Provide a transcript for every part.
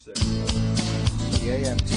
The AMT.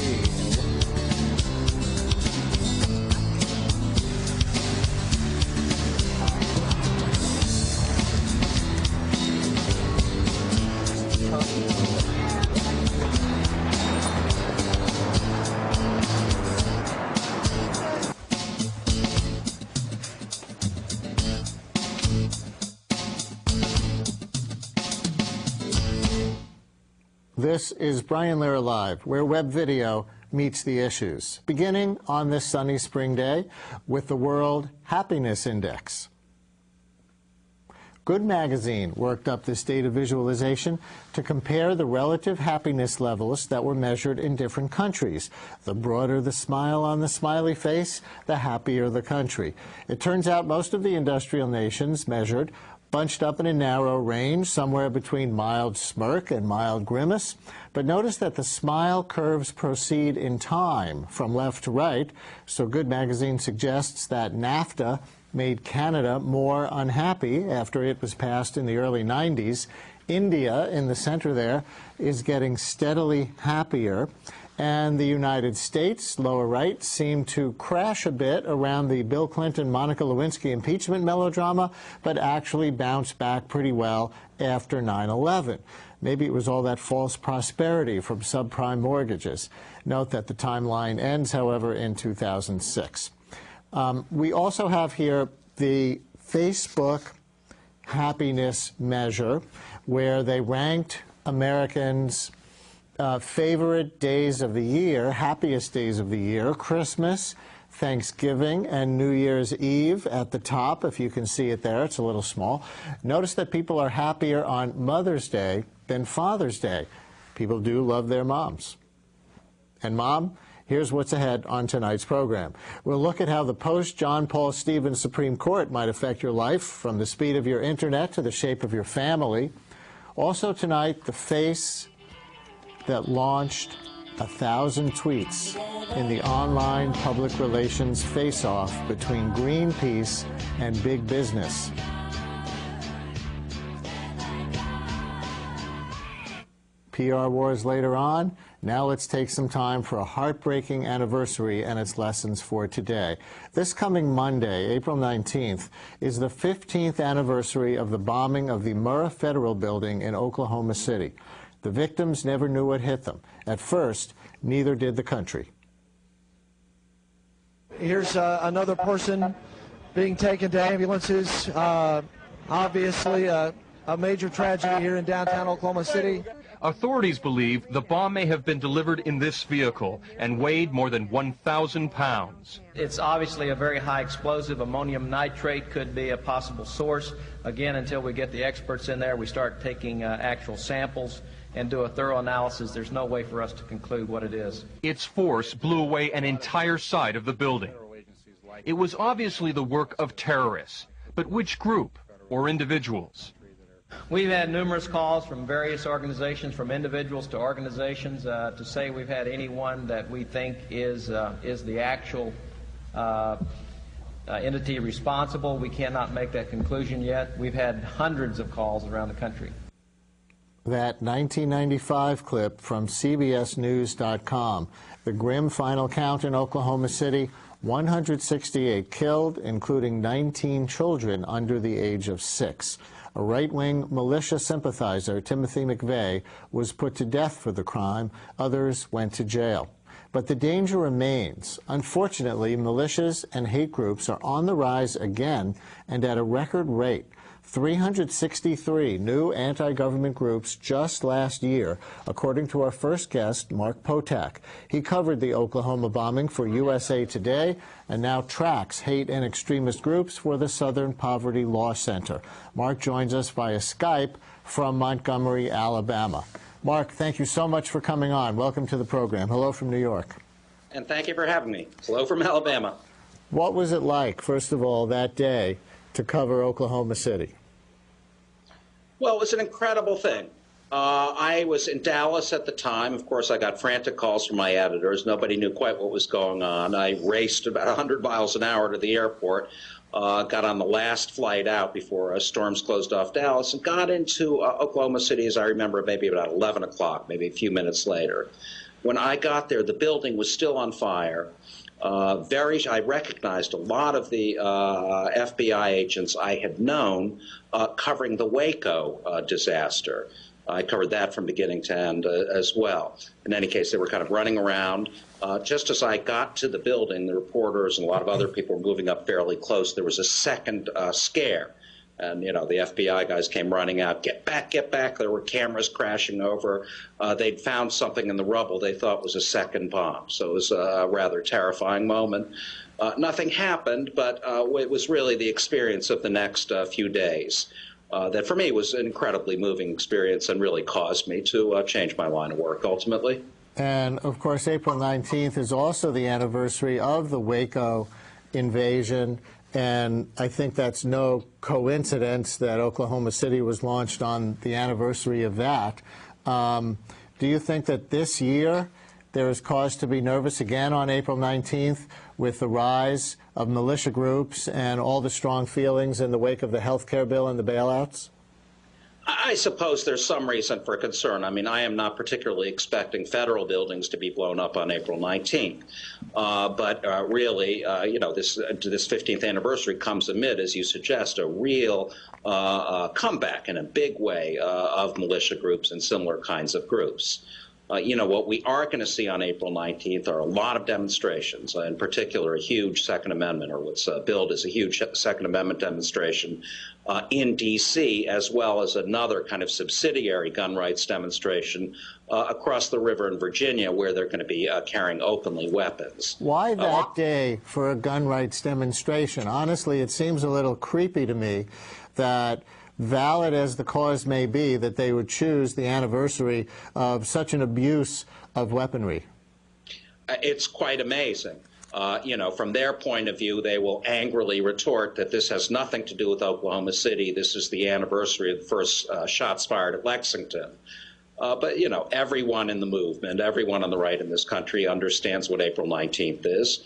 This is Brian Lehrer Live, where web video meets the issues, beginning on this sunny spring day with the World Happiness Index. Good Magazine worked up this data visualization to compare the relative happiness levels that were measured in different countries. The broader the smile on the smiley face, the happier the country. It turns out most of the industrial nations measured bunched up in a narrow range, somewhere between mild smirk and mild grimace. But notice that the smile curves proceed in time from left to right, so Good Magazine suggests that NAFTA made Canada more unhappy after it was passed in the early 90s. India, in the center there, is getting steadily happier. And the United States, lower right, seemed to crash a bit around the Bill Clinton-Monica Lewinsky impeachment melodrama, but actually bounced back pretty well after 9/11. Maybe it was all that false prosperity from subprime mortgages. Note that the timeline ends, however, in 2006. We also have here the Facebook happiness measure, where they ranked Americans' favorite days of the year, happiest days of the year: Christmas, Thanksgiving, and New Year's Eve at the top, if you can see it there. It's a little small. Notice that people are happier on Mother's Day than Father's Day. People do love their moms. And Mom, here's what's ahead on tonight's program. We'll look at how the post-John Paul Stevens Supreme Court might affect your life, from the speed of your internet to the shape of your family. Also tonight, the face that launched 1,000 tweets in the online public relations face-off between Greenpeace and big business. PR wars later on. Now let's take some time for a heartbreaking anniversary and its lessons for today. This coming Monday, April 19th, is the 15th anniversary of the bombing of the Murrah Federal Building in Oklahoma City. The victims never knew what hit them. At first, neither did the country. Here's another person being taken to ambulances. Obviously, a major tragedy here in downtown Oklahoma City. Authorities believe the bomb may have been delivered in this vehicle and weighed more than 1,000 pounds. It's obviously a very high explosive. Ammonium nitrate could be a possible source. Again, until we get the experts in there, we start taking actual samples and do a thorough analysis. There's no way for us to conclude what it is. Its force blew away an entire side of the building. It was obviously the work of terrorists, but which group or individuals? We've had numerous calls from various organizations, from individuals to organizations, to say we've had anyone that we think is the actual entity responsible. We cannot make that conclusion yet. We've had hundreds of calls around the country. That 1995 clip from CBSNews.com. The grim final count in Oklahoma City: 168 killed, including 19 children under the age of 6. A right-wing militia sympathizer, Timothy McVeigh, was put to death for the crime. Others went to jail. But the danger remains. Unfortunately, militias and hate groups are on the rise again, and at a record rate. 363 new anti-government groups just last year, according to our first guest, Mark Potak. He covered the Oklahoma bombing for USA Today and now tracks hate and extremist groups for the Southern Poverty Law Center. Mark joins us via Skype from Montgomery, Alabama. Mark, thank you so much for coming on. Welcome to the program. Hello from New York. And thank you for having me. Hello from Alabama. What was it like, first of all, that day to cover Oklahoma City? Well, it was an incredible thing. I was in Dallas at the time. Of course, I got frantic calls from my editors. Nobody knew quite what was going on. I raced about 100 miles an hour to the airport, got on the last flight out before storms closed off Dallas, and got into Oklahoma City, as I remember, maybe about 11 o'clock, maybe a few minutes later. When I got there, the building was still on fire. I recognized a lot of the FBI agents I had known covering the Waco disaster. I covered that from beginning to end as well. In any case, they were kind of running around. Just as I got to the building, the reporters and a lot of other people were moving up fairly close. There was a second scare. And, you know, the FBI guys came running out, get back, get back. There were cameras crashing over. They'd found something in the rubble they thought was a second bomb. So it was a rather terrifying moment. Nothing happened, but it was really the experience of the next few days. That for me was an incredibly moving experience and really caused me to change my line of work ultimately. And of course, April 19th is also the anniversary of the Waco invasion, and I think that's no coincidence that Oklahoma City was launched on the anniversary of that. Do you think that this year there is cause to be nervous again on April 19th with the rise of militia groups and all the strong feelings in the wake of the health care bill and the bailouts? I suppose there's some reason for concern. I mean, I am not particularly expecting federal buildings to be blown up on April 19th. But really, you know, this 15th anniversary comes amid, as you suggest, a real comeback in a big way of militia groups and similar kinds of groups. You know, what we are going to see on April 19th are a lot of demonstrations, in particular a huge Second Amendment, or what's billed as a huge Second Amendment demonstration in D.C., as well as another kind of subsidiary gun rights demonstration across the river in Virginia, where they're going to be carrying openly weapons. Why that day for a gun rights demonstration? Honestly, it seems a little creepy to me that, valid as the cause may be, that they would choose the anniversary of such an abuse of weaponry. It's quite amazing. You know, from their point of view, they will angrily retort that this has nothing to do with Oklahoma City. This is the anniversary of the first shots fired at Lexington. But, you know, everyone in the movement, everyone on the right in this country understands what April 19th is.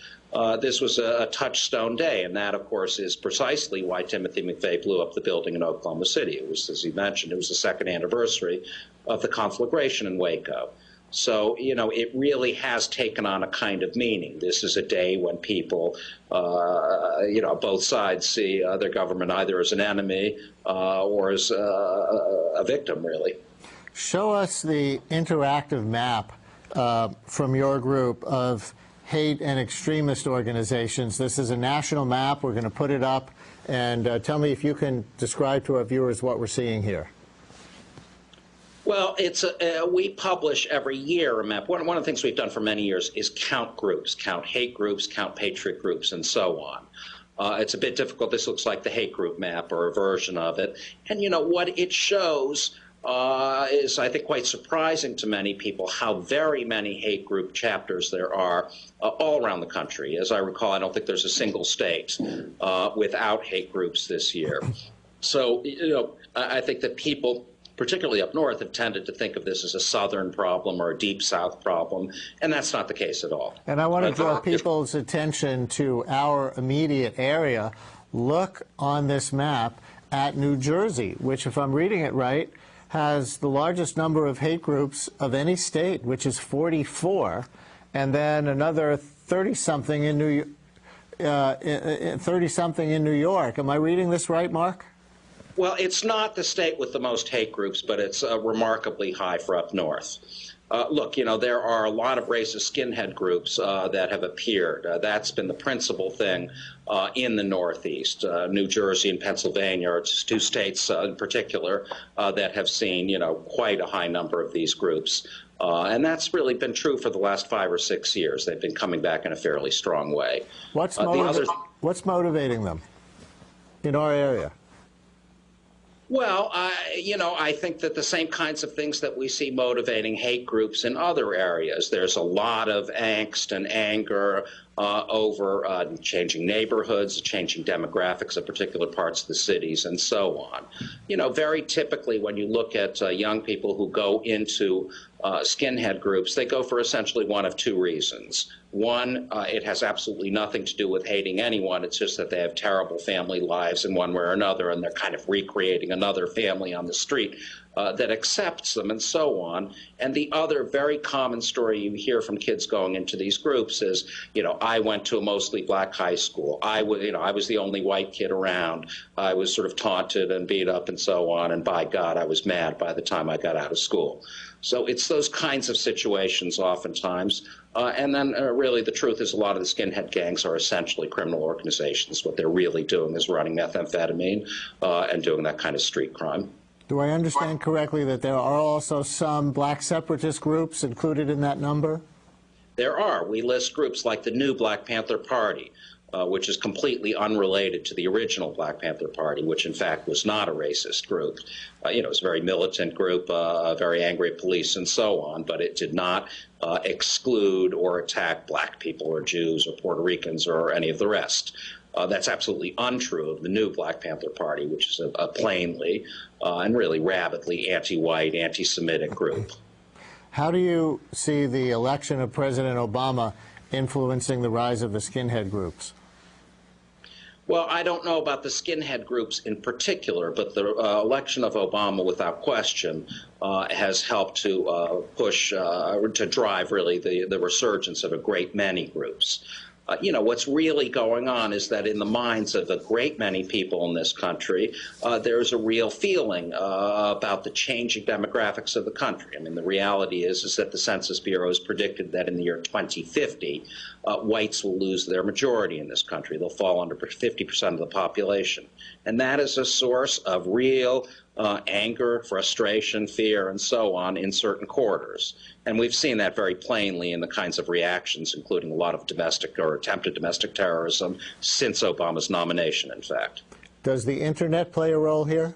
This was a touchstone day, and that, of course, is precisely why Timothy McVeigh blew up the building in Oklahoma City. It was, as he mentioned, it was the second anniversary of the conflagration in Waco. So, you know, it really has taken on a kind of meaning. This is a day when people, you know, both sides see their government either as an enemy or as a victim, really. Show us the interactive map from your group of hate and extremist organizations. This is a national map. We're going to put it up, and tell me if you can describe to our viewers what we're seeing here. Well, we publish every year a map. One of the things we've done for many years is count groups, count hate groups, count patriot groups, and so on. It's a bit difficult. This looks like the hate group map, or a version of it. And, you know, what it shows is, I think, quite surprising to many people how very many hate group chapters there are all around the country. As I recall, I don't think there's a single state without hate groups this year. So, you know, I think that people, particularly up north, have tended to think of this as a southern problem or a deep south problem, and that's not the case at all. And I want to draw people's attention to our immediate area. Look on this map at New Jersey, which, if I'm reading it right, has the largest number of hate groups of any state, which is 44, and then another 30-something in New 30-something in New York. Am I reading this right, Mark? Well, it's not the state with the most hate groups, but it's remarkably high for up north. Look, you know, there are a lot of racist skinhead groups that have appeared. That's been the principal thing in the Northeast. New Jersey and Pennsylvania are two states in particular that have seen, you know, quite a high number of these groups. And that's really been true for the last 5 or 6 years. They've been coming back in a fairly strong way. What's motivating them in our area? Well, you know, I think that the same kinds of things that we see motivating hate groups in other areas. There's a lot of angst and anger over changing neighborhoods, changing demographics of particular parts of the cities, and so on. You know, very typically when you look at young people who go into skinhead groups, they go for essentially one of two reasons. One, it has absolutely nothing to do with hating anyone. It's just that they have terrible family lives in one way or another, and they're kind of recreating another family on the street that accepts them, and so on. And the other very common story you hear from kids going into these groups is, you know, I went to a mostly black high school. I was the only white kid around. I was sort of taunted and beat up and so on, and by God, I was mad by the time I got out of school. So it's those kinds of situations oftentimes. And then really the truth is a lot of the skinhead gangs are essentially criminal organizations. What they're really doing is running methamphetamine and doing that kind of street crime. Do I understand correctly that there are also some black separatist groups included in that number? There are. We list groups like the new Black Panther Party, which is completely unrelated to the original Black Panther Party, which in fact was not a racist group. You know, it was a very militant group, very angry at police and so on, but it did not exclude or attack black people or Jews or Puerto Ricans or any of the rest. That's absolutely untrue of the new Black Panther Party, which is a plainly and really rabidly anti-white, anti-Semitic group. How do you see the election of President Obama influencing the rise of the skinhead groups? Well, I don't know about the skinhead groups in particular, but the election of Obama, without question, has helped to push, to drive really the resurgence of a great many groups. You know, what's really going on is that in the minds of a great many people in this country, there's a real feeling about the changing demographics of the country. I mean, the reality is that the Census Bureau has predicted that in the year 2050, whites will lose their majority in this country. They'll fall under 50% of the population. And that is a source of real anger, frustration, fear, and so on in certain quarters. And we've seen that very plainly in the kinds of reactions, including a lot of domestic or attempted domestic terrorism since Obama's nomination, in fact. Does the Internet play a role here?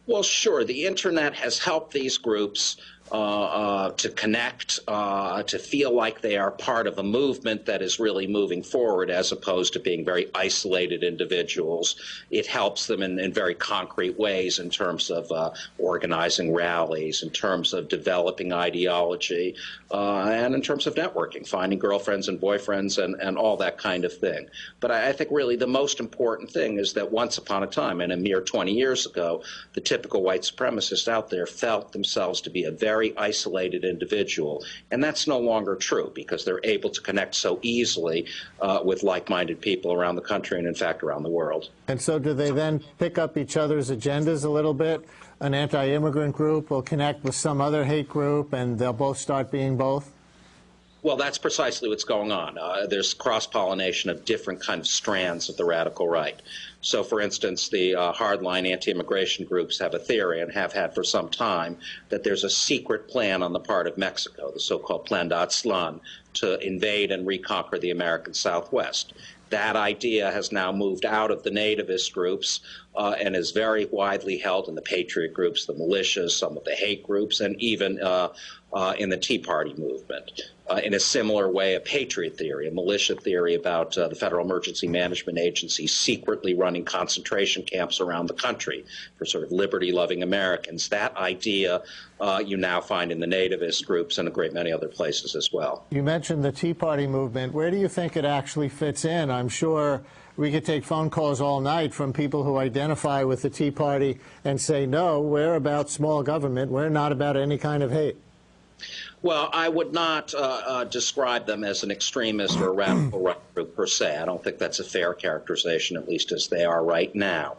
Well, sure. The Internet has helped these groups to connect, to feel like they are part of a movement that is really moving forward as opposed to being very isolated individuals. It helps them in very concrete ways in terms of organizing rallies, in terms of developing ideology, and in terms of networking, finding girlfriends and boyfriends and all that kind of thing. But I think really the most important thing is that once upon a time, and a mere 20 years ago, the typical white supremacist out there felt themselves to be a very isolated individual, and that's no longer true because they're able to connect so easily with like-minded people around the country and in fact around the world. And so do they then pick up each other's agendas a little bit? An anti-immigrant group will connect with some other hate group and they'll both start being both? Well, that's precisely what's going on. There's cross-pollination of different kind of strands of the radical right. So, for instance, the hardline anti-immigration groups have a theory, and have had for some time, that there's a secret plan on the part of Mexico, the so-called Plan de Aztlán, to invade and reconquer the American Southwest. That idea has now moved out of the nativist groups and is very widely held in the patriot groups, the militias, some of the hate groups, and even in the Tea Party movement. In a similar way, a patriot theory, a militia theory about the Federal Emergency Management Agency secretly running concentration camps around the country for sort of liberty-loving Americans. That idea you now find in the nativist groups and a great many other places as well. You mentioned the Tea Party movement. Where do you think it actually fits in? I'm sure we could take phone calls all night from people who identify with the Tea Party and say, no, we're about small government. We're not about any kind of hate. Well, I would not describe them as an extremist or a radical right group per se. I don't think that's a fair characterization, at least as they are right now.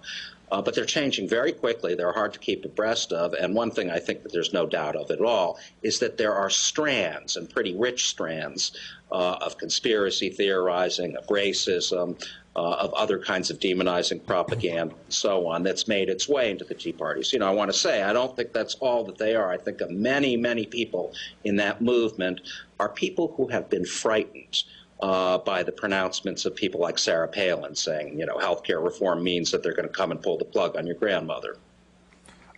But they're changing very quickly. They're hard to keep abreast of. And one thing I think that there's no doubt of at all is that there are strands, and pretty rich strands, of conspiracy theorizing, of racism, of other kinds of demonizing propaganda and so on that's made its way into the Tea Parties. You know, I want to say I don't think that's all that they are. I think of many, many people in that movement are people who have been frightened by the pronouncements of people like Sarah Palin saying, you know, healthcare reform means that they're going to come and pull the plug on your grandmother.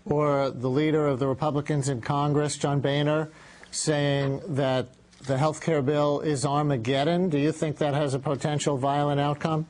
Or the leader of the Republicans in Congress, John Boehner, saying that The healthcare bill is Armageddon. Do you think that has a potential violent outcome?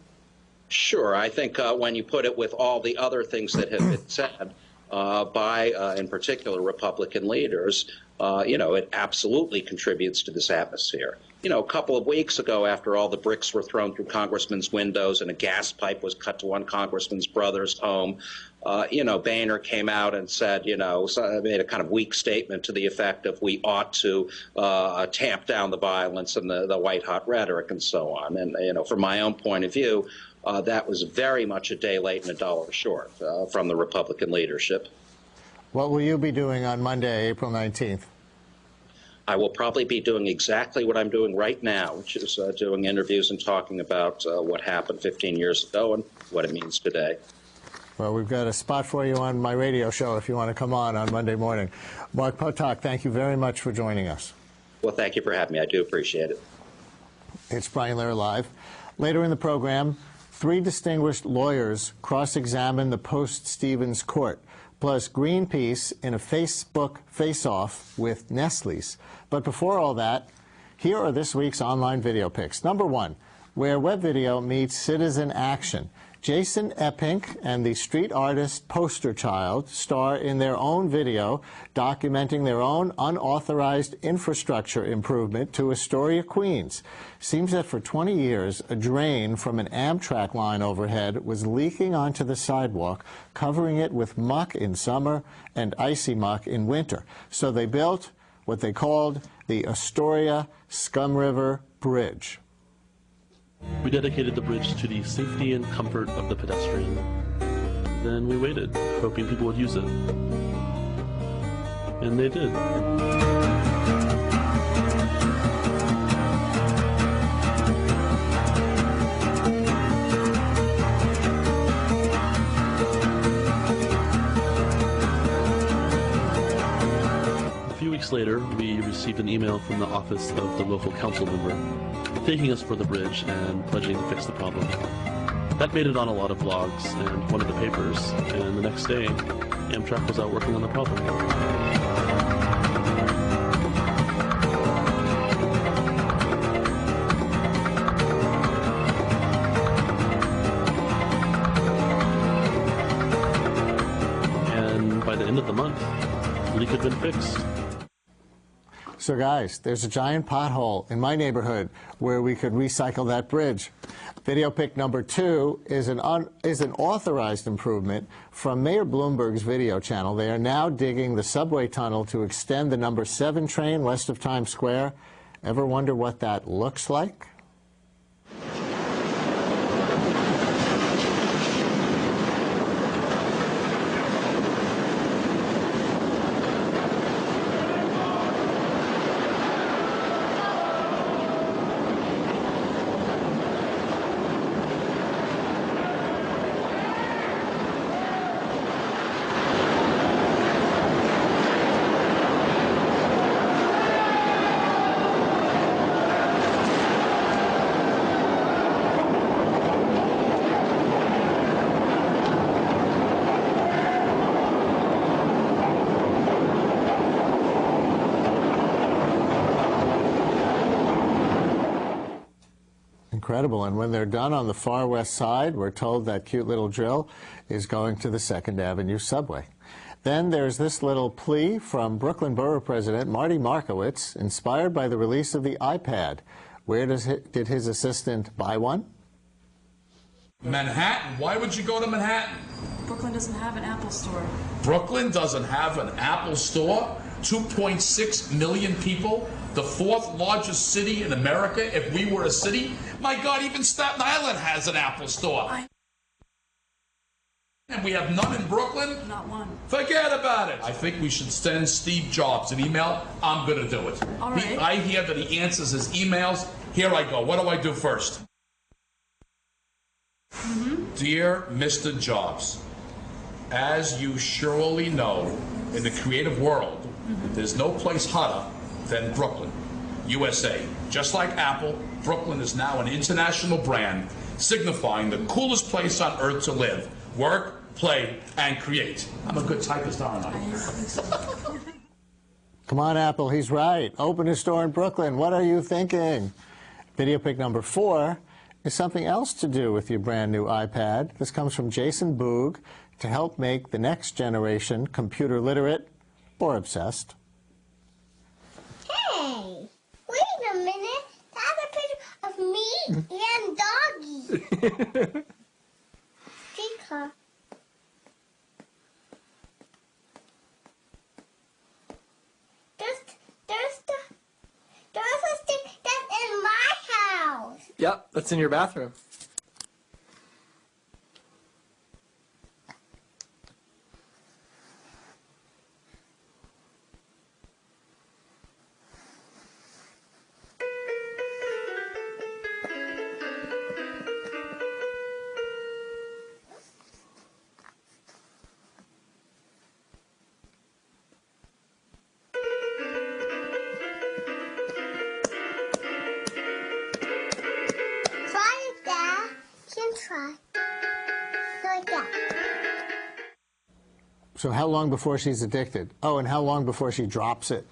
Sure. I think when you put it with all the other things that have been said by, in particular, Republican leaders, it absolutely contributes to this atmosphere. A couple of weeks ago, after all the bricks were thrown through congressmen's windows and a gas pipe was cut to one congressman's brother's home, Boehner came out and said, made a kind of weak statement to the effect of we ought to tamp down the violence and the white-hot rhetoric and so on. And, from my own point of view, that was very much a day late and a dollar short from the Republican leadership. What will you be doing on Monday, April 19th? I will probably be doing exactly what I'm doing right now, which is doing interviews and talking about what happened 15 years ago and what it means today. Well, we've got a spot for you on my radio show if you want to come on Monday morning. Mark Potok, thank you very much for joining us. Well, thank you for having me. I do appreciate it. It's Brian Lehrer Live. Later in the program, 3 distinguished lawyers cross-examine the post-Stevens court, plus Greenpeace in a Facebook face-off with Nestle's. But before all that, here are this week's online video picks. Number 1, where web video meets citizen action. Jason Eppink and the street artist Poster Child star in their own video documenting their own unauthorized infrastructure improvement to Astoria, Queens. Seems that for 20 years, a drain from an Amtrak line overhead was leaking onto the sidewalk, covering it with muck in summer and icy muck in winter. So they built what they called the Astoria Scum River Bridge. We dedicated the bridge to the safety and comfort of the pedestrian. Then we waited, hoping people would use it. And they did. A few weeks later, we received an email from the office of the local council member thanking us for the bridge and pledging to fix the problem. That made it on a lot of blogs and one of the papers, and the next day, Amtrak was out working on the problem. And by the end of the month, the leak had been fixed. So guys, there's a giant pothole in my neighborhood where we could recycle that bridge. Video pick number 2 is an authorized improvement from Mayor Bloomberg's video channel. They are now digging the subway tunnel to extend the number 7 train west of Times Square. Ever wonder what that looks like? Incredible. And when they're done on the far west side, we're told that cute little drill is going to the 2nd Avenue subway. Then there's this little plea from Brooklyn Borough President Marty Markowitz, inspired by the release of the iPad. Where did his assistant buy one? Manhattan? Why would you go to Manhattan? Brooklyn doesn't have an Apple store. Brooklyn doesn't have an Apple store? 2.6 million people? The 4th largest city in America, if we were a city? My God, even Staten Island has an Apple store. And we have none in Brooklyn? Not one. Forget about it. I think we should send Steve Jobs an email. I'm going to do it. All right. I hear that he answers his emails. Here I go. What do I do first? Dear Mr. Jobs, as you surely know, in the creative world, there's no place hotter than Brooklyn, USA. Just like Apple, Brooklyn is now an international brand, signifying the coolest place on earth to live, work, play, and create. I'm a good typist, aren't I? Come on, Apple, he's right. Open a store in Brooklyn. What are you thinking? Video pick number 4 is something else to do with your brand new iPad. This comes from Jason Boog to help make the next generation computer literate or obsessed. Hey, wait a minute. That's a picture of me and Doggy. Chica. There's a stick that's in my house. Yep, that's in your bathroom. So how long before she's addicted? Oh, and how long before she drops it?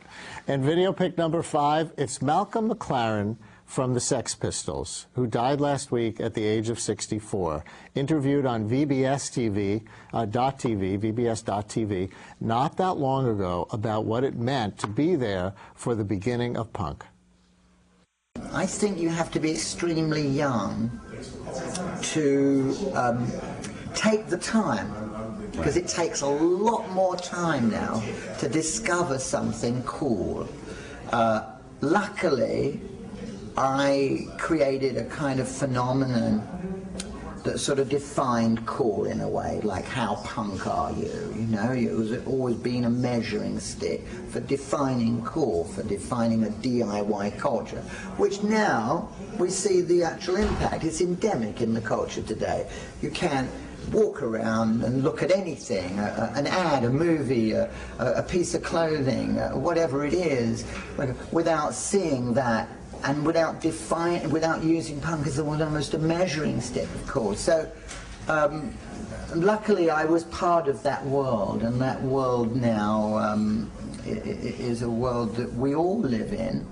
And video pick number 5, it's Malcolm McLaren from the Sex Pistols, who died last week at the age of 64, interviewed on VBS.TV, VBS.TV, not that long ago about what it meant to be there for the beginning of punk. I think you have to be extremely young to take the time, because it takes a lot more time now to discover something cool. Luckily, I created a kind of phenomenon that sort of defined cool in a way, like how punk are you? You know, it was always been a measuring stick for defining cool, for defining a DIY culture, which now we see the actual impact. It's endemic in the culture today. You can't walk around and look at anything, an ad, a movie, a piece of clothing, whatever it is, without seeing that and without using punk as almost a measuring stick, of course. So luckily I was part of that world, and that world now is a world that we all live in.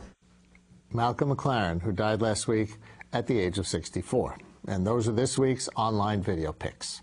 Malcolm McLaren, who died last week at the age of 64. And those are this week's online video picks.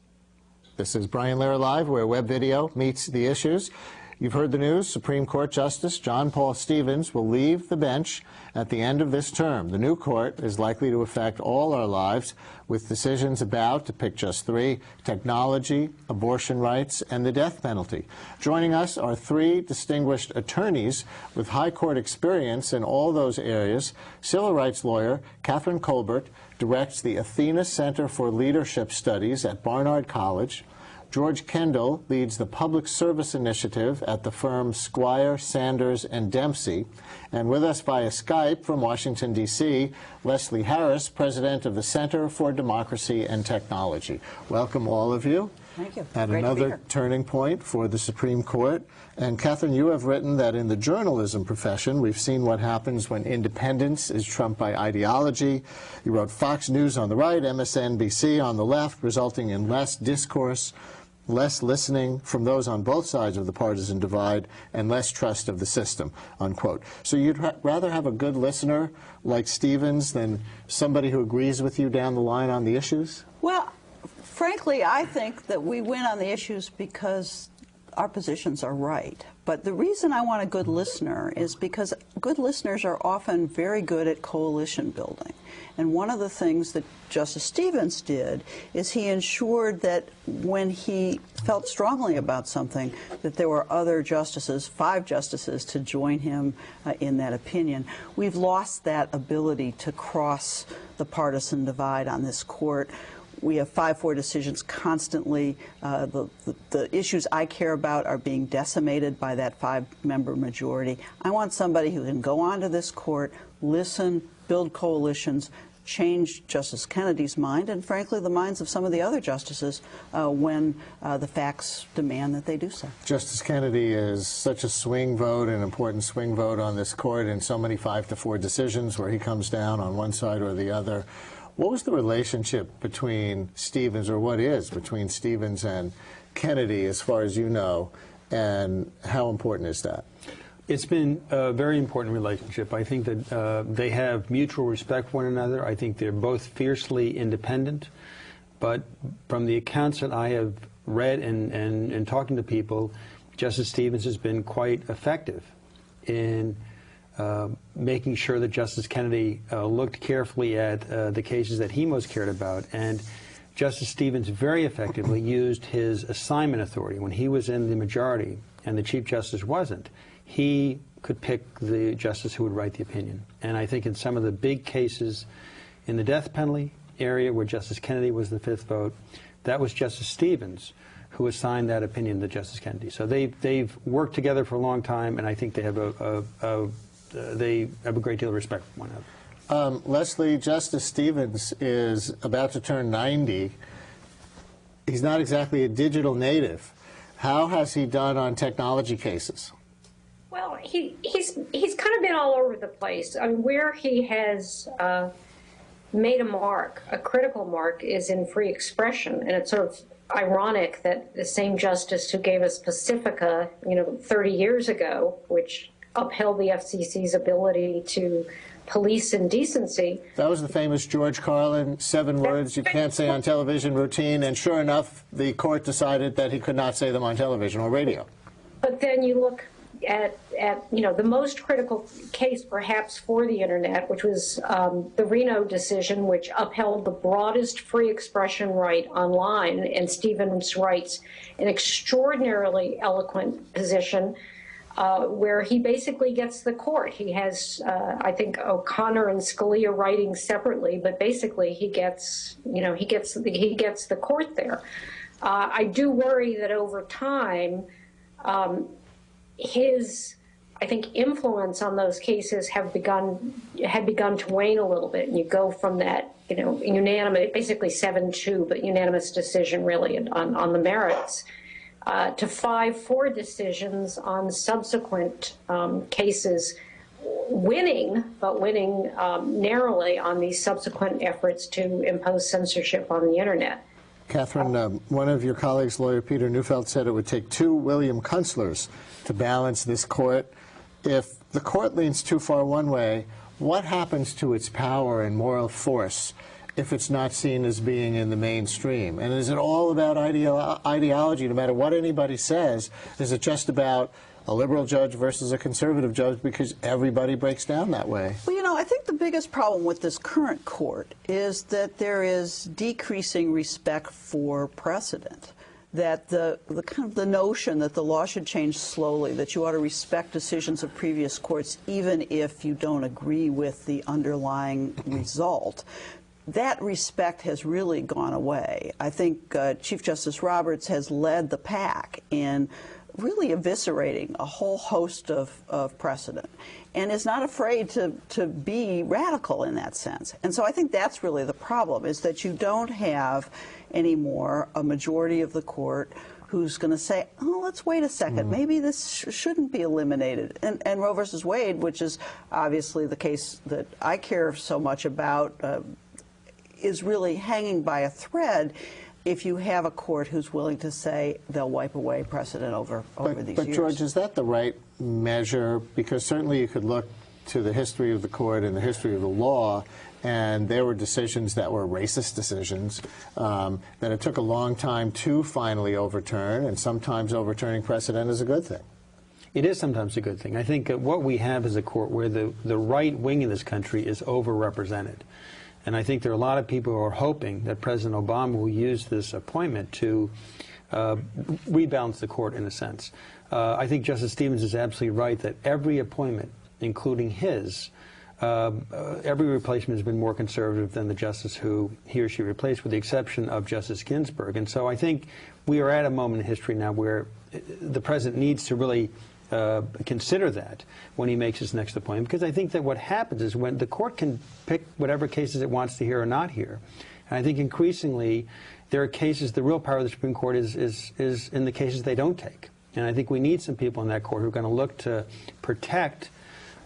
This is Brian Lehrer Live, where web video meets the issues. You've heard the news. Supreme Court Justice John Paul Stevens will leave the bench at the end of this term. The new court is likely to affect all our lives, with decisions about, to pick just 3, technology, abortion rights, and the death penalty. Joining us are 3 distinguished attorneys with high court experience in all those areas. Civil rights lawyer Catherine Colbert directs the Athena Center for Leadership Studies at Barnard College. George Kendall leads the Public Service Initiative at the firm Squire, Sanders, and Dempsey. And with us via Skype from Washington, D.C., Leslie Harris, president of the Center for Democracy and Technology. Welcome, all of you. Thank you. At Great another turning point for the Supreme Court. And Catherine, you have written that in the journalism profession, we've seen what happens when independence is trumped by ideology. You wrote Fox News on the right, MSNBC on the left, resulting in less discourse, less listening from those on both sides of the partisan divide, and less trust of the system, unquote. So you'd rather have a good listener like Stevens than somebody who agrees with you down the line on the issues? Well, frankly, I think that we win on the issues because our positions are right. But the reason I want a good listener is because good listeners are often very good at coalition building. And one of the things that Justice Stevens did is he ensured that when he felt strongly about something, that there were other justices, 5 justices, to join him in that opinion. We've lost that ability to cross the partisan divide on this court. We have 5-4 decisions constantly. The issues I care about are being decimated by that 5-member majority. I want somebody who can go onto this court, listen, build coalitions, change Justice Kennedy's mind, and frankly the minds of some of the other justices when the facts demand that they do so. Justice Kennedy is such a swing vote, an important swing vote on this court, in so many 5-4 decisions where he comes down on one side or the other. What was the relationship between Stevens, or what is between Stevens and Kennedy, as far as you know, and how important is that? It's been a very important relationship. I think that they have mutual respect for one another. I think they're both fiercely independent. But from the accounts that I have read and talking to people, Justice Stevens has been quite effective in making sure that Justice Kennedy looked carefully at the cases that he most cared about. And Justice Stevens very effectively used his assignment authority. When he was in the majority and the Chief Justice wasn't, he could pick the justice who would write the opinion. And I think in some of the big cases in the death penalty area where Justice Kennedy was the fifth vote, that was Justice Stevens who assigned that opinion to Justice Kennedy. So they've worked together for a long time, and I think they have a great deal of respect for one another. Leslie, Justice Stevens is about to turn 90. He's not exactly a digital native. How has he done on technology cases? Well, he's kind of been all over the place. I mean, where he has made a mark, a critical mark, is in free expression, and it's sort of ironic that the same justice who gave us Pacifica, 30 years ago, which upheld the FCC's ability to police indecency. That was the famous George Carlin 7 words you can't say on television routine, and sure enough, the court decided that he could not say them on television or radio. But then you look at the most critical case perhaps for the internet, which was the Reno decision, which upheld the broadest free expression right online, and Stevens writes an extraordinarily eloquent position where he basically gets the court. He has, I think, O'Connor and Scalia writing separately, but basically he gets the court there. I do worry that over time, his, I think, influence on those cases had begun to wane a little bit, and you go from that, unanimous, basically 7-2, but unanimous decision really on the merits, to 5-4 decisions on subsequent cases, winning narrowly on these subsequent efforts to impose censorship on the internet. Catherine, one of your colleagues, lawyer Peter Neufeld, said it would take 2 William Kunslers to balance this court. If the court leans too far one way, what happens to its power and moral force if it's not seen as being in the mainstream? And is it all about ideology, no matter what anybody says? Is it just about a liberal judge versus a conservative judge because everybody breaks down that way? Well, I think the biggest problem with this current court is that there is decreasing respect for precedent. That the notion that the law should change slowly, that you ought to respect decisions of previous courts even if you don't agree with the underlying result, that respect has really gone away. I think Chief Justice Roberts has led the pack in really eviscerating a whole host of precedent, and is not afraid to be radical in that sense. And so I think that's really the problem, is that you don't have anymore a majority of the court who's going to say, oh, let's wait a second, maybe this shouldn't be eliminated. And Roe versus Wade, which is obviously the case that I care so much about, is really hanging by a thread if you have a court who's willing to say they'll wipe away precedent over these years. But George, is that the right measure? Because certainly you could look to the history of the court and the history of the law, and there were decisions that were racist decisions that it took a long time to finally overturn, and sometimes overturning precedent is a good thing. It is sometimes a good thing. I think what we have is a court where the right wing in this country is overrepresented. And I think there are a lot of people who are hoping that President Obama will use this appointment to rebalance the court in a sense. I think Justice Stevens is absolutely right that every appointment, including his, every replacement has been more conservative than the justice who he or she replaced, with the exception of Justice Ginsburg. And so I think we are at a moment in history now where the president needs to really consider that when he makes his next appointment, because I think that what happens is when the court can pick whatever cases it wants to hear or not hear, and I think increasingly there are cases, the real power of the Supreme Court is in the cases they don't take. And I think we need some people in that court who are going to look to protect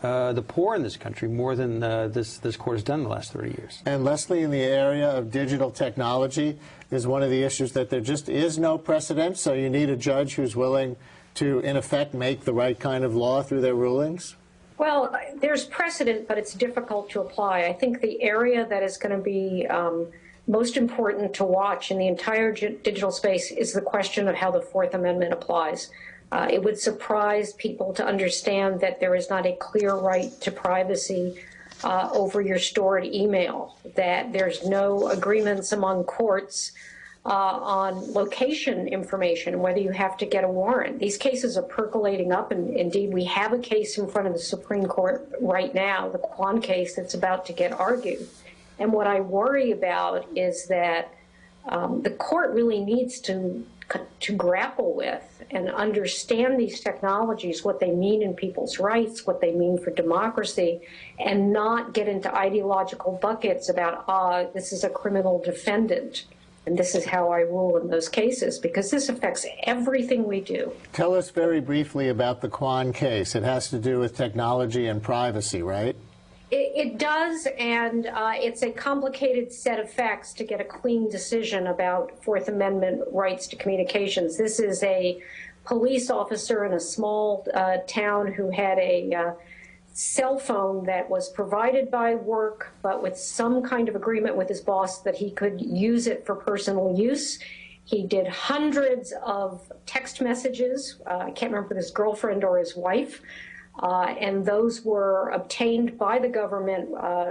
the poor in this country more than this court has done in the last 30 years. And Leslie, in the area of digital technology is one of the issues that there just is no precedent, so you need a judge who's willing to, in effect, make the right kind of law through their rulings? Well, there's precedent, but it's difficult to apply. I think the area that is going to be most important to watch in the entire digital space is the question of how the Fourth Amendment applies. It would surprise people to understand that there is not a clear right to privacy over your stored email, that there's no agreements among courts on location information, whether you have to get a warrant. These cases are percolating up, and indeed we have a case in front of the Supreme Court right now, the Quan case, that's about to get argued. And what I worry about is that the court really needs to grapple with and understand these technologies, what they mean in people's rights, what they mean for democracy, and not get into ideological buckets about, this is a criminal defendant, and this is how I rule in those cases, because this affects everything we do. Tell us very briefly about the Quan case. It has to do with technology and privacy, right? It does, and it's a complicated set of facts to get a clean decision about Fourth Amendment rights to communications. This is a police officer in a small town who had a cell phone that was provided by work, but with some kind of agreement with his boss that he could use it for personal use. He did hundreds of text messages. I can't remember his girlfriend or his wife. And those were obtained by the government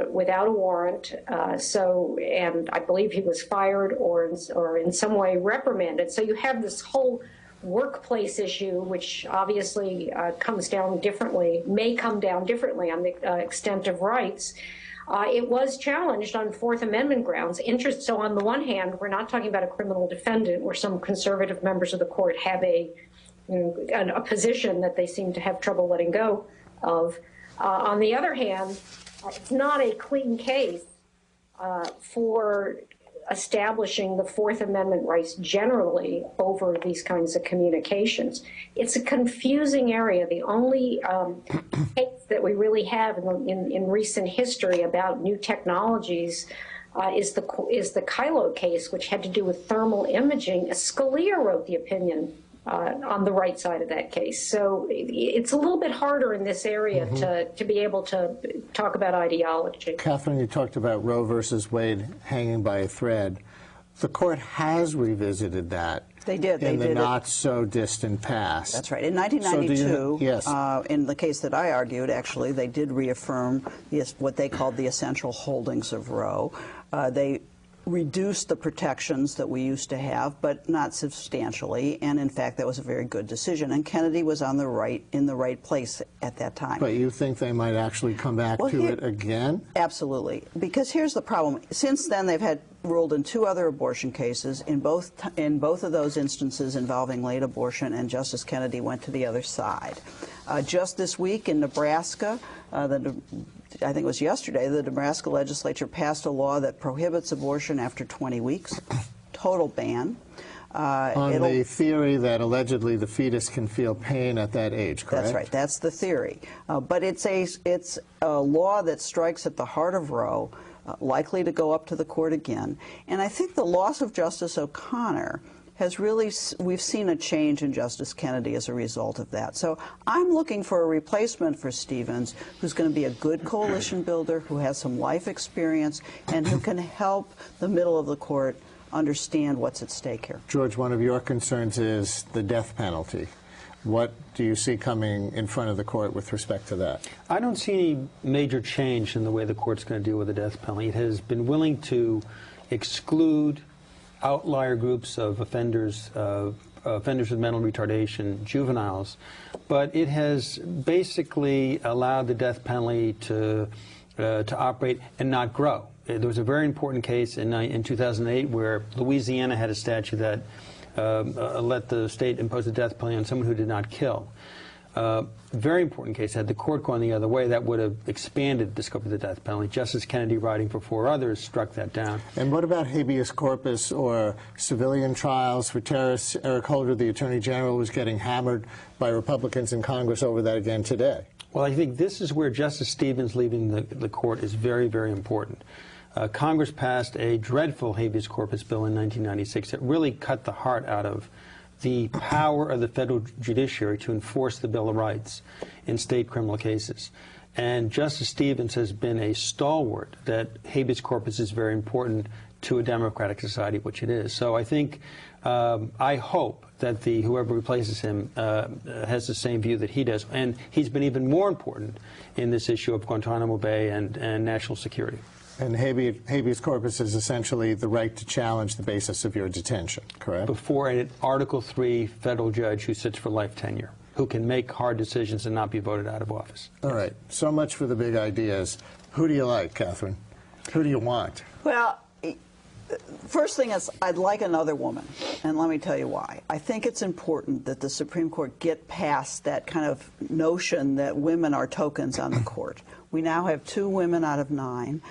without a warrant. And I believe he was fired or in some way reprimanded. So you have this whole workplace issue, which obviously comes down differently, may come down differently on the extent of rights. It was challenged on Fourth Amendment grounds. So on the one hand, we're not talking about a criminal defendant where some conservative members of the court have a position that they seem to have trouble letting go of. On the other hand, it's not a clean case for establishing the Fourth Amendment rights generally over these kinds of communications. It's a confusing area. The only case that we really have in recent history about new technologies is the Kylo case, which had to do with thermal imaging. Scalia wrote the opinion on the right side of that case. So it's a little bit harder in this area to be able to talk about ideology. Catherine, you talked about Roe versus Wade hanging by a thread. The court has revisited that. They did. In the not-so-distant past. That's right. In 1992, in the case that I argued, actually, they did reaffirm what they called the essential holdings of Roe. They reduced the protections that we used to have, but not substantially, and in fact that was a very good decision, and Kennedy was in the right place at that time. But you think they might actually come back to it again? Absolutely, because here's the problem. Since then they've had ruled in 2 other abortion cases, in both of those instances involving late abortion, and Justice Kennedy went to the other side. Just this week in Nebraska, I think it was yesterday, the Nebraska legislature passed a law that prohibits abortion after 20 weeks, total ban. On the theory that allegedly the fetus can feel pain at that age, correct? That's right. That's the theory. But it's a law that strikes at the heart of Roe, likely to go up to the court again. And I think the loss of Justice O'Connor has really, we've seen a change in Justice Kennedy as a result of that. So I'm looking for a replacement for Stevens who's going to be a good coalition builder, who has some life experience, and who can help the middle of the court understand what's at stake here. George, one of your concerns is the death penalty. What do you see coming in front of the court with respect to that? I don't see any major change in the way the court's going to deal with the death penalty. It has been willing to exclude outlier groups of offenders, offenders with mental retardation, juveniles, but it has basically allowed the death penalty to operate and not grow. There was a very important case in 2008 where Louisiana had a statute that let the state impose a death penalty on someone who did not kill. Very important case. Had the court gone the other way, that would have expanded the scope of the death penalty. Justice Kennedy, writing for 4 others, struck that down. And what about habeas corpus or civilian trials for terrorists? Eric Holder, the Attorney General, was getting hammered by Republicans in Congress over that again today. Well, I think this is where Justice Stevens leaving the court is very, very important. Congress passed a dreadful habeas corpus bill in 1996 that really cut the heart out of the power of the federal judiciary to enforce the Bill of Rights in state criminal cases. And Justice Stevens has been a stalwart that habeas corpus is very important to a democratic society, which it is. So I think, I hope that whoever replaces him has the same view that he does. And he's been even more important in this issue of Guantanamo Bay and national security. And habeas corpus is essentially the right to challenge the basis of your detention, correct? Before an Article III federal judge who sits for life tenure, who can make hard decisions and not be voted out of office. All right. So much for the big ideas. Who do you like, Catherine? Who do you want? Well, first thing is, I'd like another woman, and let me tell you why. I think it's important that the Supreme Court get past that kind of notion that women are tokens on the court. We now have 2 women out of 9.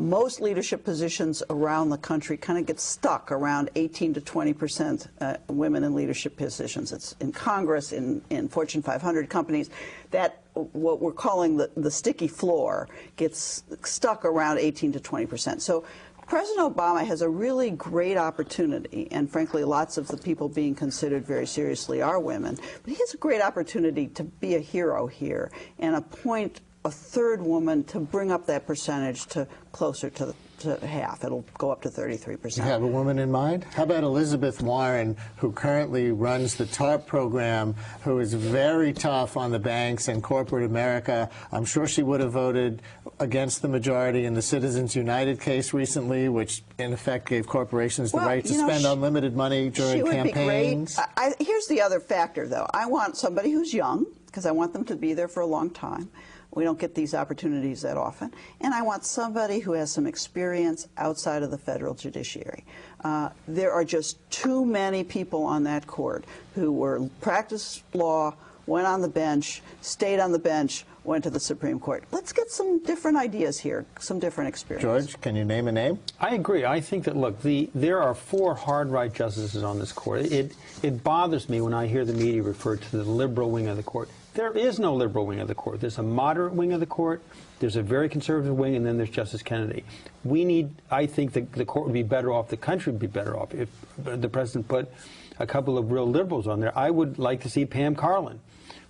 Most leadership positions around the country kind of get stuck around 18 to 20% women in leadership positions. It's in Congress, in Fortune 500 companies. That, what we're calling the sticky floor, gets stuck around 18 to 20%. So President Obama has a really great opportunity, and frankly, lots of the people being considered very seriously are women, but he has a great opportunity to be a hero here and appoint a 3rd woman to bring up that percentage to closer to half. It'll go up to 33%. You have a woman in mind? How about Elizabeth Warren, who currently runs the TARP program, who is very tough on the banks and corporate America? I'm sure she would have voted against the majority in the Citizens United case recently, which in effect gave corporations the right to spend unlimited money during campaigns. She would be great. Here's the other factor, though. I want somebody who's young, because I want them to be there for a long time. We don't get these opportunities that often. And I want somebody who has some experience outside of the federal judiciary. There are just too many people on that court who practiced law, went on the bench, stayed on the bench, went to the Supreme Court. Let's get some different ideas here, some different experience. George, can you name a name? I agree. I think that, look, there are 4 hard-right justices on this court. It bothers me when I hear the media refer to the liberal wing of the court. There is no liberal wing of the court. There's a moderate wing of the court, there's a very conservative wing, and then there's Justice Kennedy. I think the court would be better off, the country would be better off if the president put a couple of real liberals on there. I would like to see Pam Carlin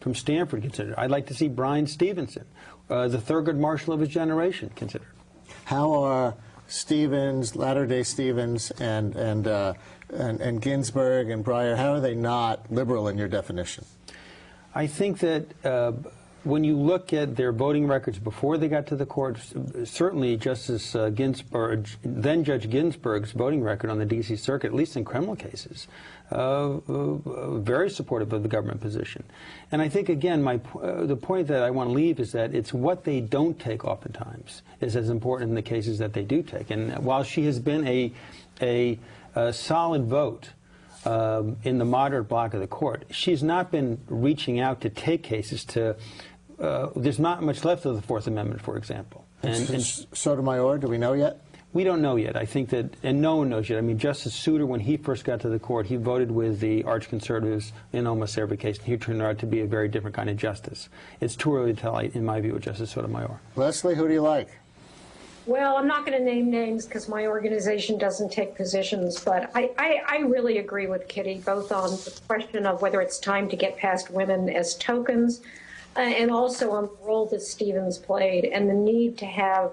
from Stanford considered. I'd like to see Brian Stevenson, the Thurgood Marshall of his generation, considered. How are Stevens, Latter-day Stevens, and Ginsburg and Breyer, how are they not liberal in your definition? I think that when you look at their voting records before they got to the court, certainly Justice Ginsburg, then Judge Ginsburg's voting record on the D.C. Circuit, at least in criminal cases, very supportive of the government position. And I think, again, the point that I want to leave is that it's what they don't take oftentimes is as important in the cases that they do take. And while she has been a solid vote in the moderate block of the court, she's not been reaching out to take cases to, there's not much left of the Fourth Amendment, for example. And Sotomayor, do we know yet? We don't know yet. I think that, and no one knows yet. I mean, Justice Souter, when he first got to the court, he voted with the arch-conservatives in almost every case, and he turned out to be a very different kind of justice. It's too early to tell, in my view, with Justice Sotomayor. Leslie, who do you like? Well, I'm not going to name names because my organization doesn't take positions, but I really agree with Kitty, both on the question of whether it's time to get past women as tokens and also on the role that Stevens played and the need to have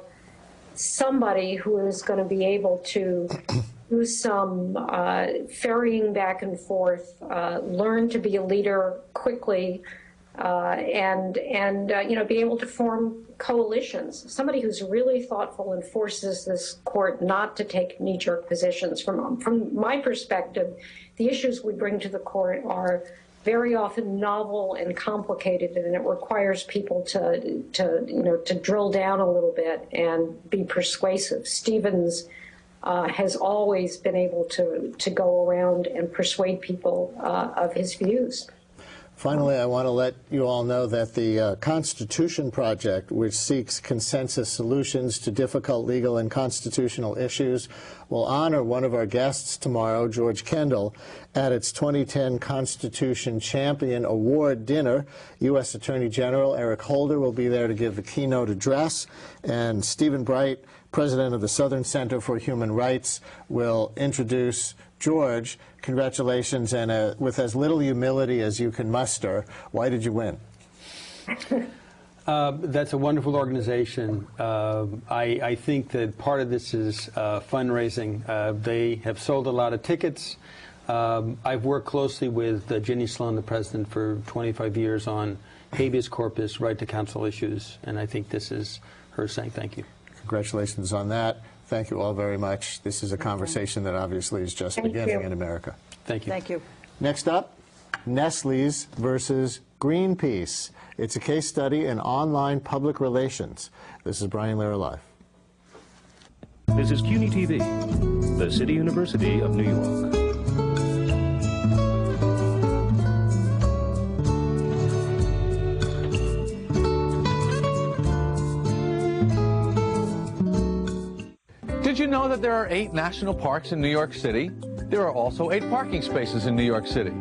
somebody who is going to be able to do some ferrying back and forth, learn to be a leader quickly, and you know, be able to form coalitions. Somebody who's really thoughtful and forces this court not to take knee-jerk positions. From my perspective, the issues we bring to the court are very often novel and complicated, and it requires people to drill down a little bit and be persuasive. Stevens has always been able to go around and persuade people of his views. Finally, I want to let you all know that the Constitution Project, which seeks consensus solutions to difficult legal and constitutional issues, will honor one of our guests tomorrow, George Kendall, at its 2010 Constitution Champion Award dinner. U.S. Attorney General Eric Holder will be there to give the keynote address, and Stephen Bright president of the Southern Center for Human Rights, will introduce George. Congratulations, and with as little humility as you can muster, why did you win? That's a wonderful organization. I think that part of this is fundraising. They have sold a lot of tickets. I've worked closely with Ginny Sloan, the president, for 25 years on habeas corpus, right to counsel issues, and I think this is her saying thank you. Congratulations on that. Thank you all very much. This is a conversation that obviously is just beginning in America. Thank you. Thank you. Next up, Nestle's versus Greenpeace. It's a case study in online public relations. This is Brian Lehrer Live. This is CUNY TV, the City University of New York. Did you know that there are 8 national parks in New York City? There are also 8 parking spaces in New York City.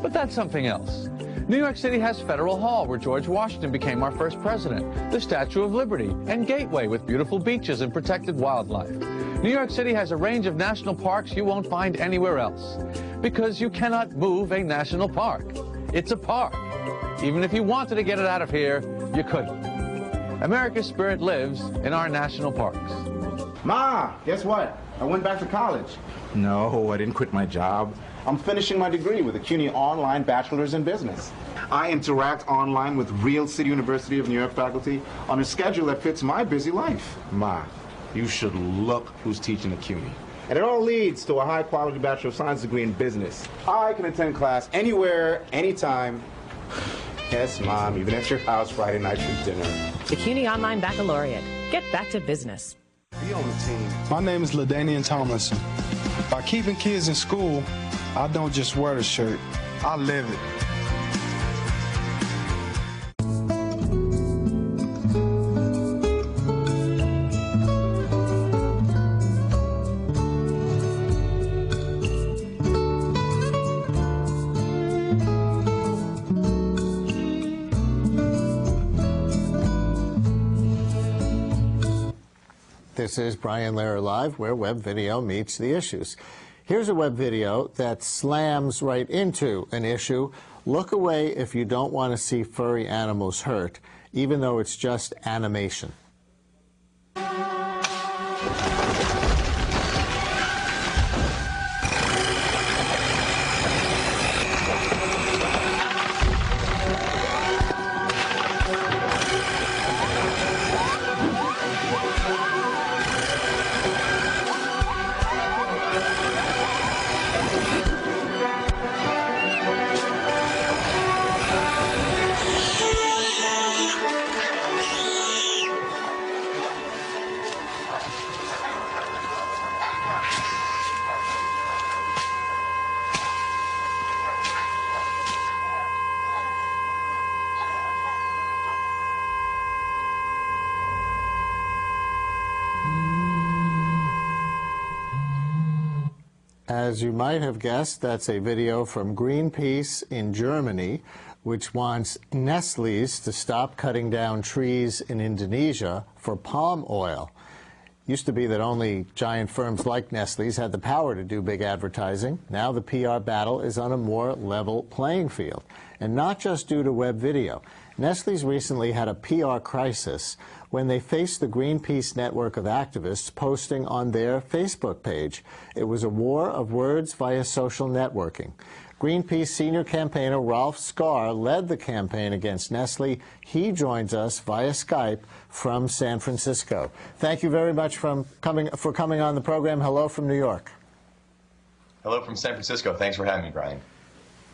But that's something else. New York City has Federal Hall, where George Washington became our first president, the Statue of Liberty, and Gateway with beautiful beaches and protected wildlife. New York City has a range of national parks you won't find anywhere else, because you cannot move a national park. It's a park. Even if you wanted to get it out of here, you couldn't. America's spirit lives in our national parks. Ma, guess what? I went back to college. No, I didn't quit my job. I'm finishing my degree with a CUNY Online Bachelor's in Business. I interact online with real City University of New York faculty on a schedule that fits my busy life. Ma, you should look who's teaching at CUNY. And it all leads to a high-quality Bachelor of Science degree in business. I can attend class anywhere, anytime. Yes, Mom, even at your house Friday night for dinner. The CUNY Online Baccalaureate. Get back to business. Be on the team. My name is LaDanian Tomlinson. By keeping kids in school, I don't just wear the shirt, I live it. This is Brian Lehrer Live, where web video meets the issues. Here's a web video that slams right into an issue. Look away if you don't want to see furry animals hurt, even though it's just animation. As you might have guessed, that's a video from Greenpeace in Germany, which wants Nestle's to stop cutting down trees in Indonesia for palm oil. Used to be that only giant firms like Nestle's had the power to do big advertising. Now the PR battle is on a more level playing field, and not just due to web video. Nestle's recently had a PR crisis when they faced the Greenpeace network of activists posting on their Facebook page. It was a war of words via social networking. Greenpeace senior campaigner Ralph Scarr led the campaign against Nestle. He joins us via Skype from San Francisco. Thank you very much for coming on the program. Hello from New York. Hello from San Francisco. Thanks for having me, Brian.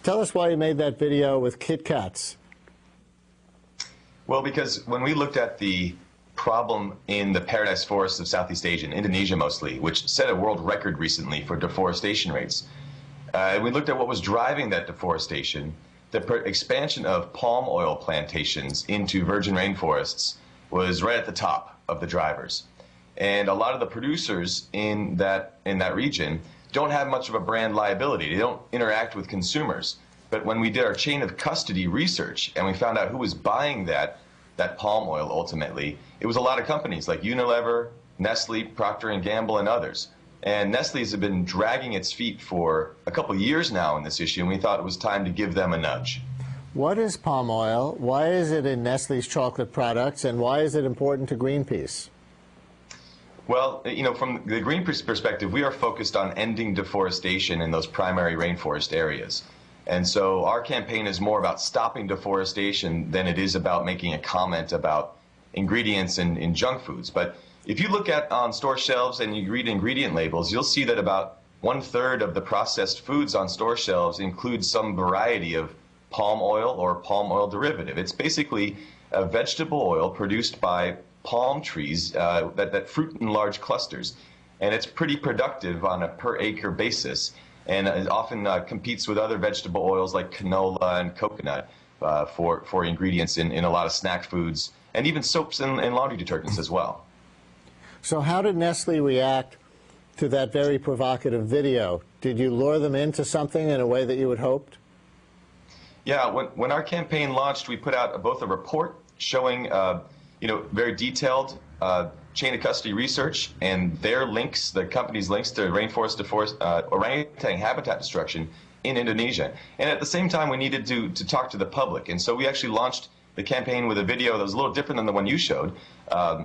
Tell us why you made that video with Kit Kats. Well, because when we looked at the problem in the paradise forests of Southeast Asia, in Indonesia mostly, which set a world record recently for deforestation rates, we looked at what was driving that deforestation. The expansion of palm oil plantations into virgin rainforests was right at the top of the drivers. And a lot of the producers in that region don't have much of a brand liability. They don't interact with consumers. But when we did our chain of custody research and we found out who was buying that palm oil ultimately, it was a lot of companies like Unilever, Nestle, Procter & Gamble, and others. And Nestle's have been dragging its feet for a couple years now in this issue, and we thought it was time to give them a nudge. What is palm oil? Why is it in Nestle's chocolate products, and why is it important to Greenpeace? Well, you know, from the Greenpeace perspective, we are focused on ending deforestation in those primary rainforest areas. And so our campaign is more about stopping deforestation than it is about making a comment about ingredients in junk foods. But if you look at on store shelves and you read ingredient labels, you'll see that about 1/3 of the processed foods on store shelves include some variety of palm oil or palm oil derivative. It's basically a vegetable oil produced by palm trees that fruit in large clusters. And it's pretty productive on a per acre basis, and it often competes with other vegetable oils like canola and coconut for ingredients in a lot of snack foods, and even soaps and laundry detergents as well. So how did Nestle react to that very provocative video? Did you lure them into something in a way that you had hoped? Yeah, when our campaign launched, we put out both a report showing you know, very detailed chain of custody research and their links, the company's links to rainforest orangutan habitat destruction in Indonesia. And at the same time, we needed to talk to the public. And so we actually launched the campaign with a video that was a little different than the one you showed,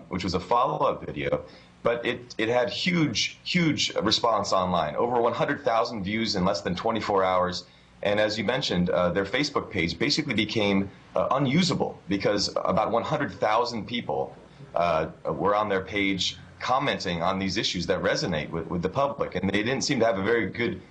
which was a follow-up video. But it had huge response online, over 100,000 views in less than 24 hours. And as you mentioned, their Facebook page basically became unusable because about 100,000 people were on their page commenting on these issues that resonate with the public. And they didn't seem to have a very good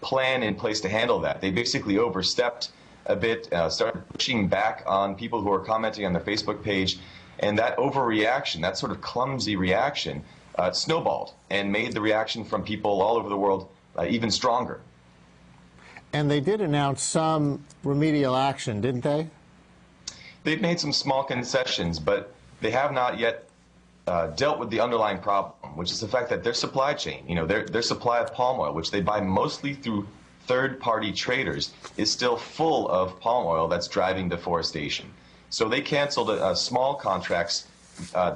plan in place to handle that. They basically overstepped a bit, started pushing back on people who were commenting on their Facebook page. And that overreaction, that sort of clumsy reaction, snowballed and made the reaction from people all over the world even stronger. And they did announce some remedial action, didn't they? They've made some small concessions, but they have not yet dealt with the underlying problem, which is the fact that their supply chain, you know, their supply of palm oil, which they buy mostly through third-party traders, is still full of palm oil that's driving deforestation. So they canceled small contracts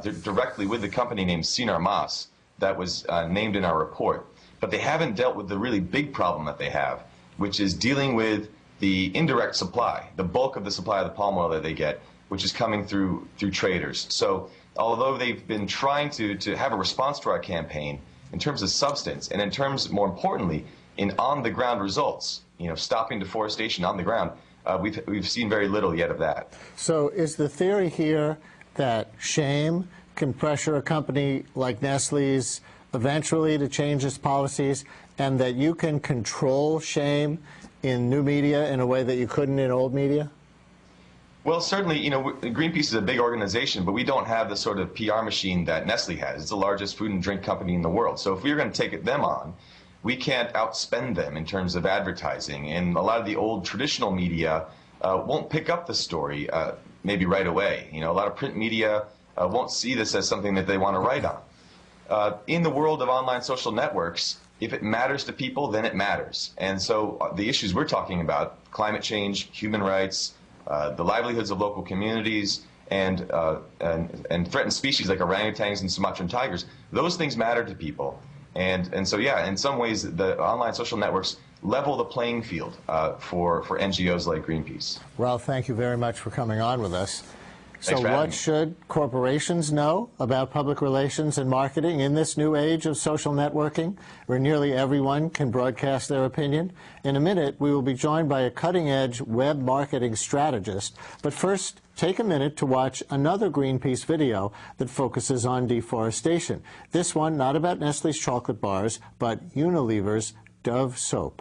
directly with the company named Sinar Mas that was named in our report. But they haven't dealt with the really big problem that they have, which is dealing with the indirect supply, the bulk of the supply of the palm oil that they get, which is coming through traders. So although they've been trying to have a response to our campaign in terms of substance and in terms, more importantly, in on-the-ground results, you know, stopping deforestation on the ground, we've seen very little yet of that. So is the theory here that shame can pressure a company like Nestle's eventually to change its policies, and that you can control shame in new media in a way that you couldn't in old media? Well, certainly, you know, Greenpeace is a big organization, but we don't have the sort of PR machine that Nestle has. It's the largest food and drink company in the world. So if we were going to take them on, we can't outspend them in terms of advertising. And a lot of the old traditional media won't pick up the story maybe right away. You know, a lot of print media won't see this as something that they want to write on. In the world of online social networks, if it matters to people, then it matters. And so the issues we're talking about, climate change, human rights, the livelihoods of local communities, and threatened species like orangutans and Sumatran tigers, those things matter to people. And so, yeah, in some ways, the online social networks level the playing field for NGOs like Greenpeace. Ralph, thank you very much for coming on with us. So what should corporations know about public relations and marketing in this new age of social networking, where nearly everyone can broadcast their opinion? In a minute, we will be joined by a cutting-edge web marketing strategist. But first, take a minute to watch another Greenpeace video that focuses on deforestation. This one not about Nestle's chocolate bars, but Unilever's Dove soap.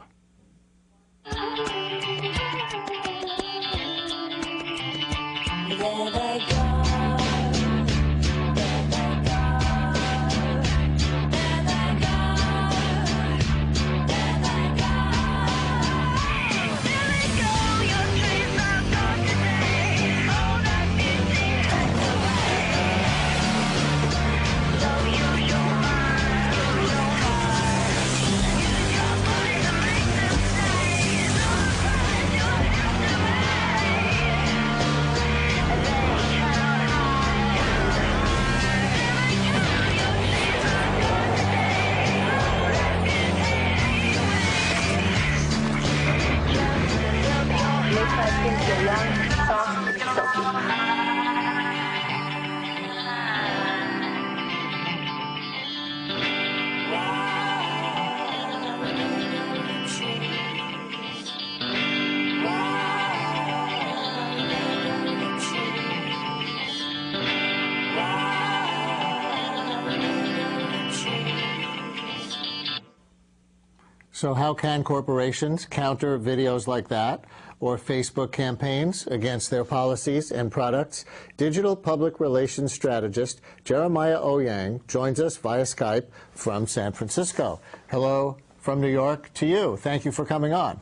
So how can corporations counter videos like that or Facebook campaigns against their policies and products? Digital public relations strategist Jeremiah Ouyang joins us via Skype from San Francisco. Hello from New York to you. Thank you for coming on.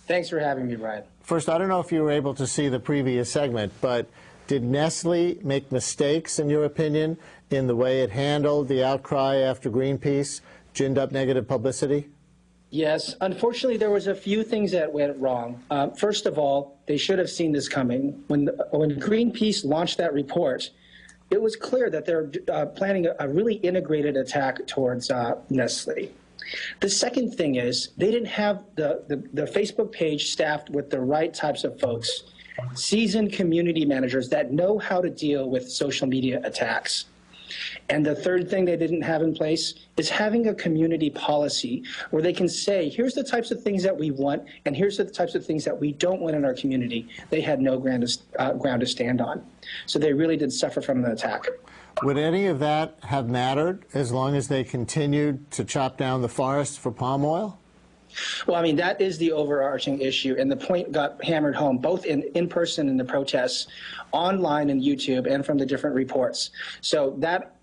Thanks for having me, Brian. First, I don't know if you were able to see the previous segment, but did Nestle make mistakes, in your opinion, in the way it handled the outcry after Greenpeace ginned up negative publicity? Yes, unfortunately, there was a few things that went wrong. First of all, they should have seen this coming. When Greenpeace launched that report, it was clear that they're planning a really integrated attack towards Nestle. The second thing is they didn't have the Facebook page staffed with the right types of folks, seasoned community managers that know how to deal with social media attacks. And the third thing they didn't have in place is having a community policy where they can say, here's the types of things that we want, and here's the types of things that we don't want in our community. They had no ground to stand on. So they really did suffer from the attack. Would any of that have mattered as long as they continued to chop down the forests for palm oil? Well, I mean, that is the overarching issue, and the point got hammered home, both in person in the protests, online and YouTube, and from the different reports. So that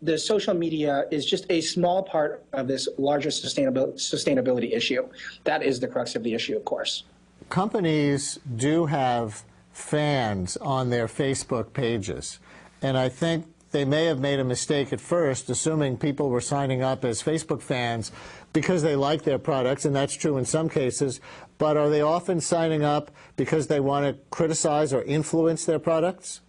the social media is just a small part of this larger sustainability issue. That is the crux of the issue, of course. Companies do have fans on their Facebook pages, and I think they may have made a mistake at first, assuming people were signing up as Facebook fans because they like their products, and that's true in some cases, but are they often signing up because they want to criticize or influence their products?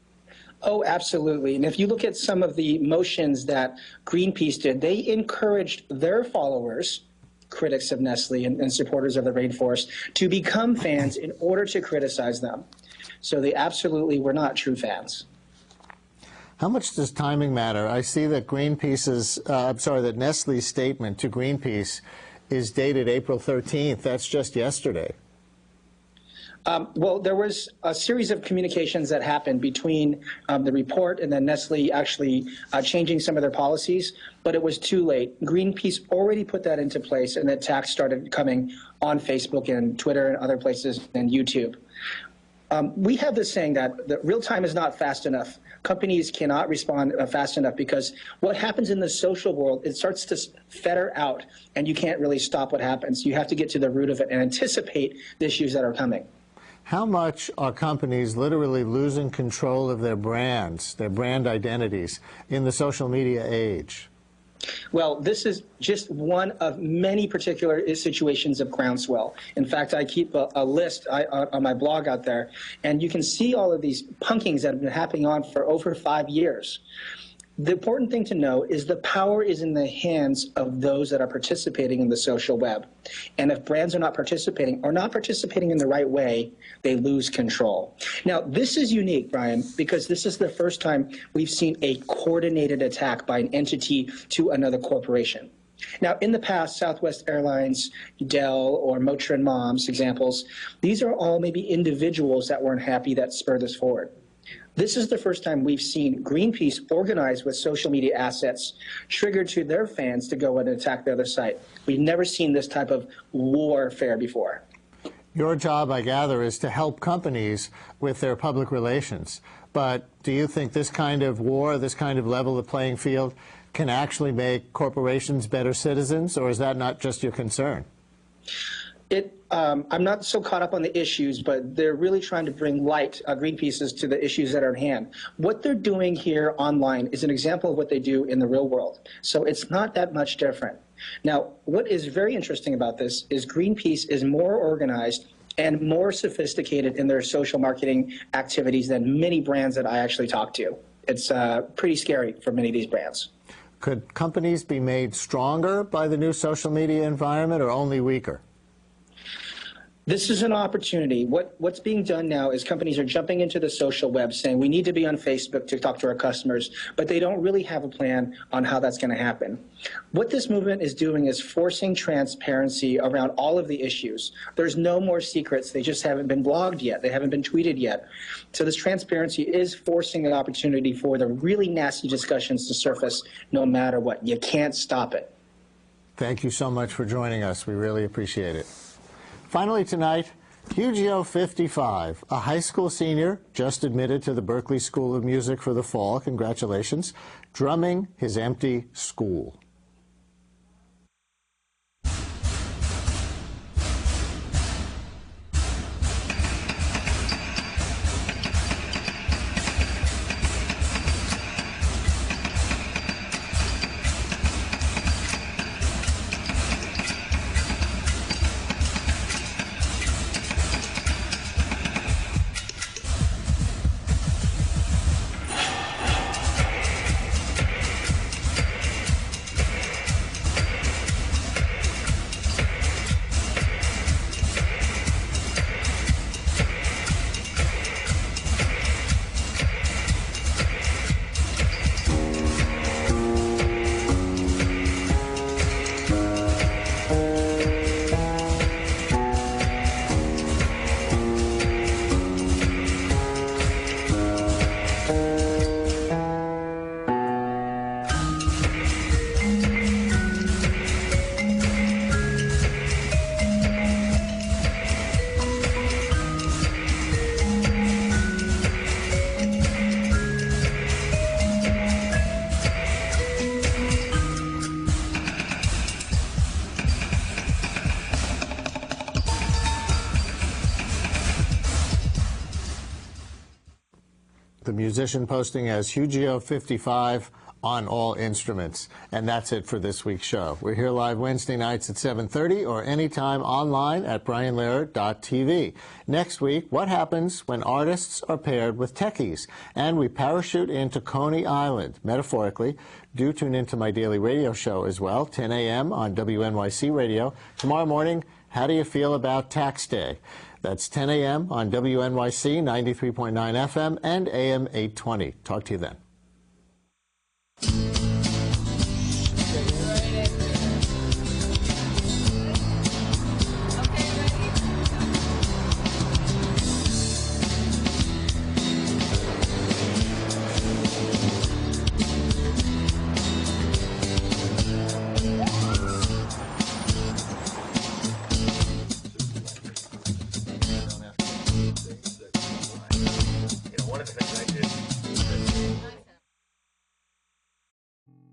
Oh, absolutely. And if you look at some of the motions that Greenpeace did, they encouraged their followers, critics of Nestle and supporters of the rainforest, to become fans in order to criticize them. So they absolutely were not true fans. How much does timing matter? I see that that Nestle's statement to Greenpeace is dated April 13th. That's just yesterday. Well, there was a series of communications that happened between the report and then Nestle actually changing some of their policies, but it was too late. Greenpeace already put that into place, and the attacks started coming on Facebook and Twitter and other places and YouTube. We have this saying that real time is not fast enough. Companies cannot respond fast enough because what happens in the social world, it starts to fetter out, and you can't really stop what happens. You have to get to the root of it and anticipate the issues that are coming. How much are companies literally losing control of their brands, their brand identities, in the social media age? Well, this is just one of many particular situations of groundswell. In fact, I keep a list on my blog out there, and you can see all of these punkings that have been happening on for over 5 years. The important thing to know is the power is in the hands of those that are participating in the social web. And if brands are not participating in the right way, they lose control. Now, this is unique, Brian, because this is the first time we've seen a coordinated attack by an entity to another corporation. Now, in the past, Southwest Airlines, Dell, or Motrin Moms examples, these are all maybe individuals that weren't happy that spurred this forward. This is the first time we've seen Greenpeace organized with social media assets triggered to their fans to go and attack the other site. We've never seen this type of warfare before. Your job, I gather, is to help companies with their public relations. But do you think this kind of war, this kind of level the playing field, can actually make corporations better citizens, or is that not just your concern? I'm not so caught up on the issues, but they're really trying to bring light, Greenpeace's, to the issues that are at hand. What they're doing here online is an example of what they do in the real world. So it's not that much different. Now, what is very interesting about this is Greenpeace is more organized and more sophisticated in their social marketing activities than many brands that I actually talk to. It's pretty scary for many of these brands. Could companies be made stronger by the new social media environment or only weaker? This is an opportunity. What's being done now is companies are jumping into the social web saying we need to be on Facebook to talk to our customers, but they don't really have a plan on how that's going to happen. What this movement is doing is forcing transparency around all of the issues. There's no more secrets. They just haven't been blogged yet. They haven't been tweeted yet. So this transparency is forcing an opportunity for the really nasty discussions to surface no matter what. You can't stop it. Thank you so much for joining us. We really appreciate it. Finally tonight, Hugio 55, a high school senior just admitted to the Berklee School of Music for the fall. Congratulations. Drumming his empty school. The musician posting as Hugio 55 on all instruments. And that's it for this week's show. We're here live Wednesday nights at 7:30 or anytime online at brianlehrer.tv. Next week, what happens when artists are paired with techies? And we parachute into Coney Island, metaphorically. Do tune into my daily radio show as well, 10 a.m. on WNYC Radio. Tomorrow morning, how do you feel about tax day? That's 10 a.m. on WNYC 93.9 FM and AM 820. Talk to you then. One of the things I did